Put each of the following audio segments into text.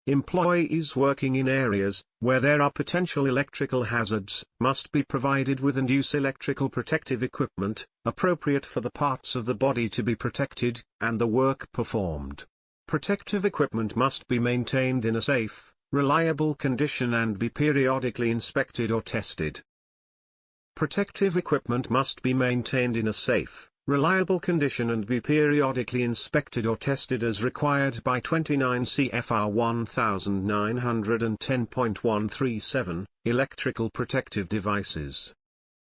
Employees working in areas where there are potential electrical hazards must be provided with and use electrical protective equipment, appropriate for the parts of the body to be protected, and the work performed. Protective equipment must be maintained in a safe, reliable condition and be periodically inspected or tested. Protective equipment must be maintained in a safe, reliable condition and be periodically inspected or tested as required by 29 CFR 1910.137, Electrical Protective Devices.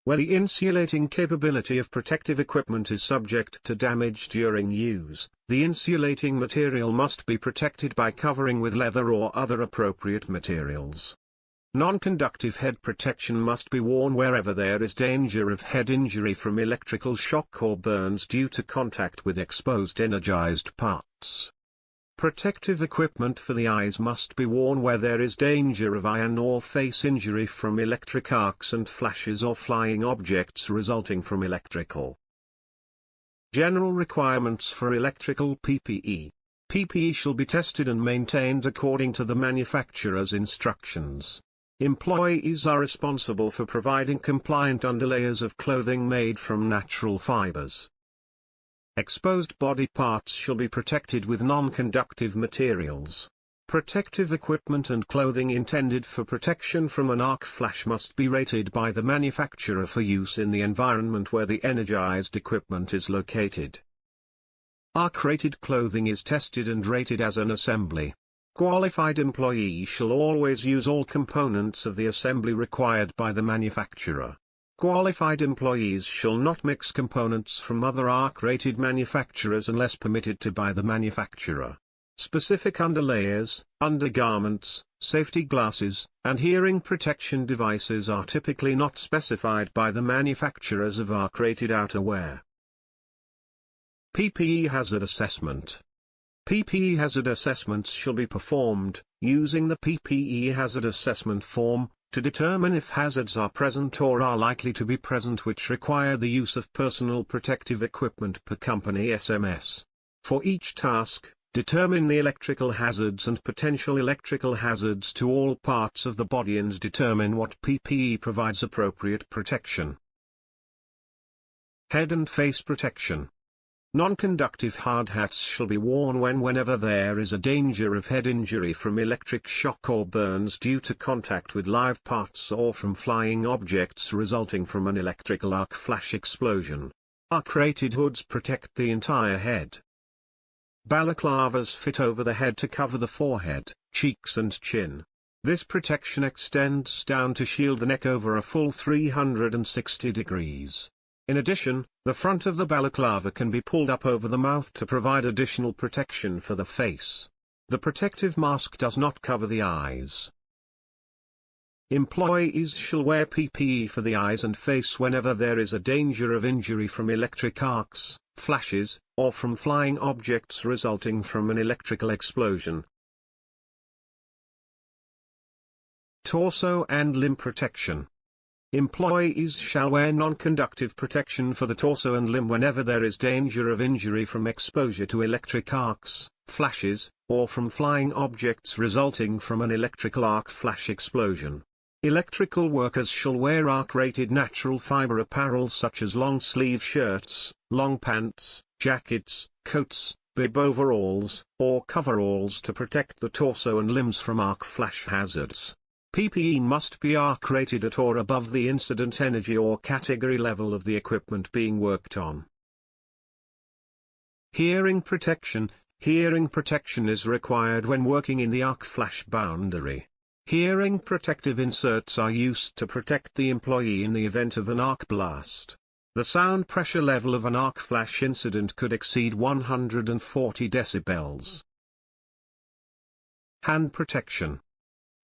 Where the insulating capability of protective equipment is subject to damage during use, the insulating material must be protected by covering with leather or other appropriate materials. Non-conductive head protection must be worn wherever there is danger of head injury from electrical shock or burns due to contact with exposed energized parts. Protective equipment for the eyes must be worn where there is danger of eye and or face injury from electric arcs and flashes or flying objects resulting from electrical. General requirements for electrical PPE. PPE shall be tested and maintained according to the manufacturer's instructions. Employees are responsible for providing compliant underlayers of clothing made from natural fibers. Exposed body parts shall be protected with non-conductive materials. Protective equipment and clothing intended for protection from an arc flash must be rated by the manufacturer for use in the environment where the energized equipment is located. Arc-rated clothing is tested and rated as an assembly. Qualified employees shall always use all components of the assembly required by the manufacturer. Qualified employees shall not mix components from other arc-rated manufacturers unless permitted to by the manufacturer. Specific underlayers, undergarments, safety glasses, and hearing protection devices are typically not specified by the manufacturers of arc-rated outerwear. PPE hazard assessment. PPE hazard assessments shall be performed, using the PPE hazard assessment form, to determine if hazards are present or are likely to be present which require the use of personal protective equipment per company SMS. For each task, determine the electrical hazards and potential electrical hazards to all parts of the body and determine what PPE provides appropriate protection. Head and face protection. Non-conductive hard hats shall be worn whenever there is a danger of head injury from electric shock or burns due to contact with live parts or from flying objects resulting from an electrical arc flash explosion. Arc-rated hoods protect the entire head. Balaclavas fit over the head to cover the forehead, cheeks and chin. This protection extends down to shield the neck over a full 360 degrees. In addition, the front of the balaclava can be pulled up over the mouth to provide additional protection for the face. The protective mask does not cover the eyes. Employees shall wear PPE for the eyes and face whenever there is a danger of injury from electric arcs, flashes, or from flying objects resulting from an electrical explosion. Torso and limb protection. Employees shall wear non-conductive protection for the torso and limb whenever there is danger of injury from exposure to electric arcs, flashes, or from flying objects resulting from an electrical arc flash explosion. Electrical workers shall wear arc-rated natural fiber apparel such as long-sleeve shirts, long pants, jackets, coats, bib overalls, or coveralls to protect the torso and limbs from arc flash hazards. PPE must be arc-rated at or above the incident energy or category level of the equipment being worked on. Hearing protection. Hearing protection is required when working in the arc flash boundary. Hearing protective inserts are used to protect the employee in the event of an arc blast. The sound pressure level of an arc flash incident could exceed 140 decibels. Hand protection.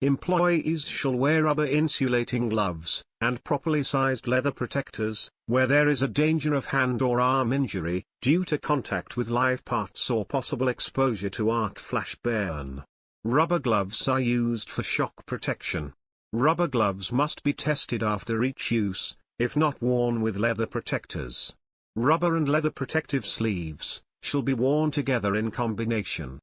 Employees shall wear rubber insulating gloves, and properly sized leather protectors, where there is a danger of hand or arm injury, due to contact with live parts or possible exposure to arc flash burn. Rubber gloves are used for shock protection. Rubber gloves must be tested after each use, if not worn with leather protectors. Rubber and leather protective sleeves shall be worn together in combination.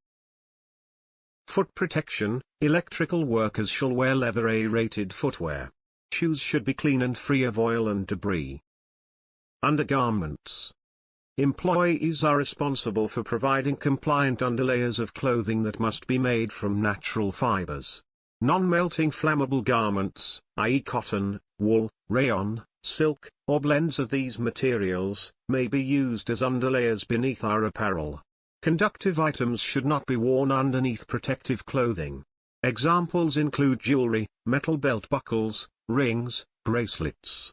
Foot protection: electrical workers shall wear leather A-rated footwear. Shoes should be clean and free of oil and debris. Undergarments. Employees are responsible for providing compliant underlayers of clothing that must be made from natural fibers. Non-melting flammable garments, i.e. cotton, wool, rayon, silk, or blends of these materials, may be used as underlayers beneath our apparel. Conductive items should not be worn underneath protective clothing. Examples include jewelry, metal belt buckles, rings, bracelets.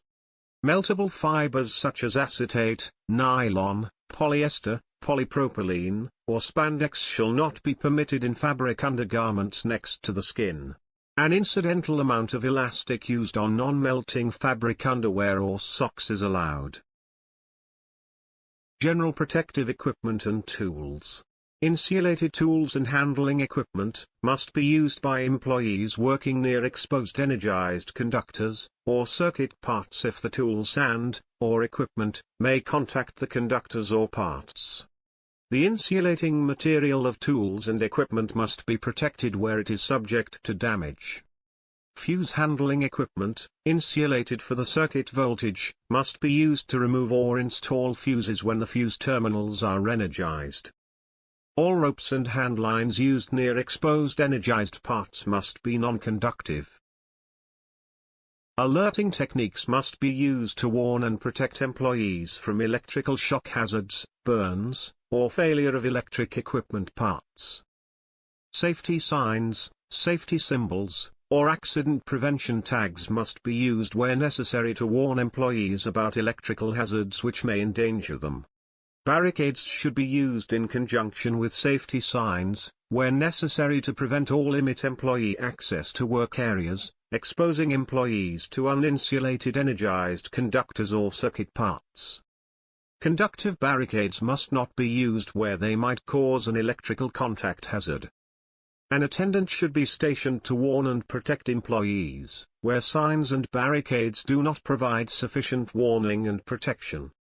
Meltable fibers such as acetate, nylon, polyester, polypropylene, or spandex shall not be permitted in fabric undergarments next to the skin. An incidental amount of elastic used on non-melting fabric underwear or socks is allowed. General protective equipment and tools. Insulated tools and handling equipment must be used by employees working near exposed energized conductors or circuit parts if the tools and/or equipment may contact the conductors or parts. The insulating material of tools and equipment must be protected where it is subject to damage. Fuse handling equipment, insulated for the circuit voltage, must be used to remove or install fuses when the fuse terminals are energized. All ropes and hand lines used near exposed energized parts must be non-conductive. Alerting techniques must be used to warn and protect employees from electrical shock hazards, burns, or failure of electric equipment parts. Safety signs, safety symbols, or accident prevention tags must be used where necessary to warn employees about electrical hazards which may endanger them. Barricades should be used in conjunction with safety signs, where necessary to prevent or limit employee access to work areas, exposing employees to uninsulated energized conductors or circuit parts. Conductive barricades must not be used where they might cause an electrical contact hazard. An attendant should be stationed to warn and protect employees, where signs and barricades do not provide sufficient warning and protection.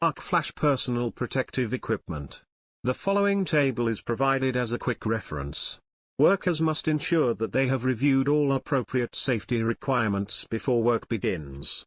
Arc flash personal protective equipment. The following table is provided as a quick reference. Workers must ensure that they have reviewed all appropriate safety requirements before work begins.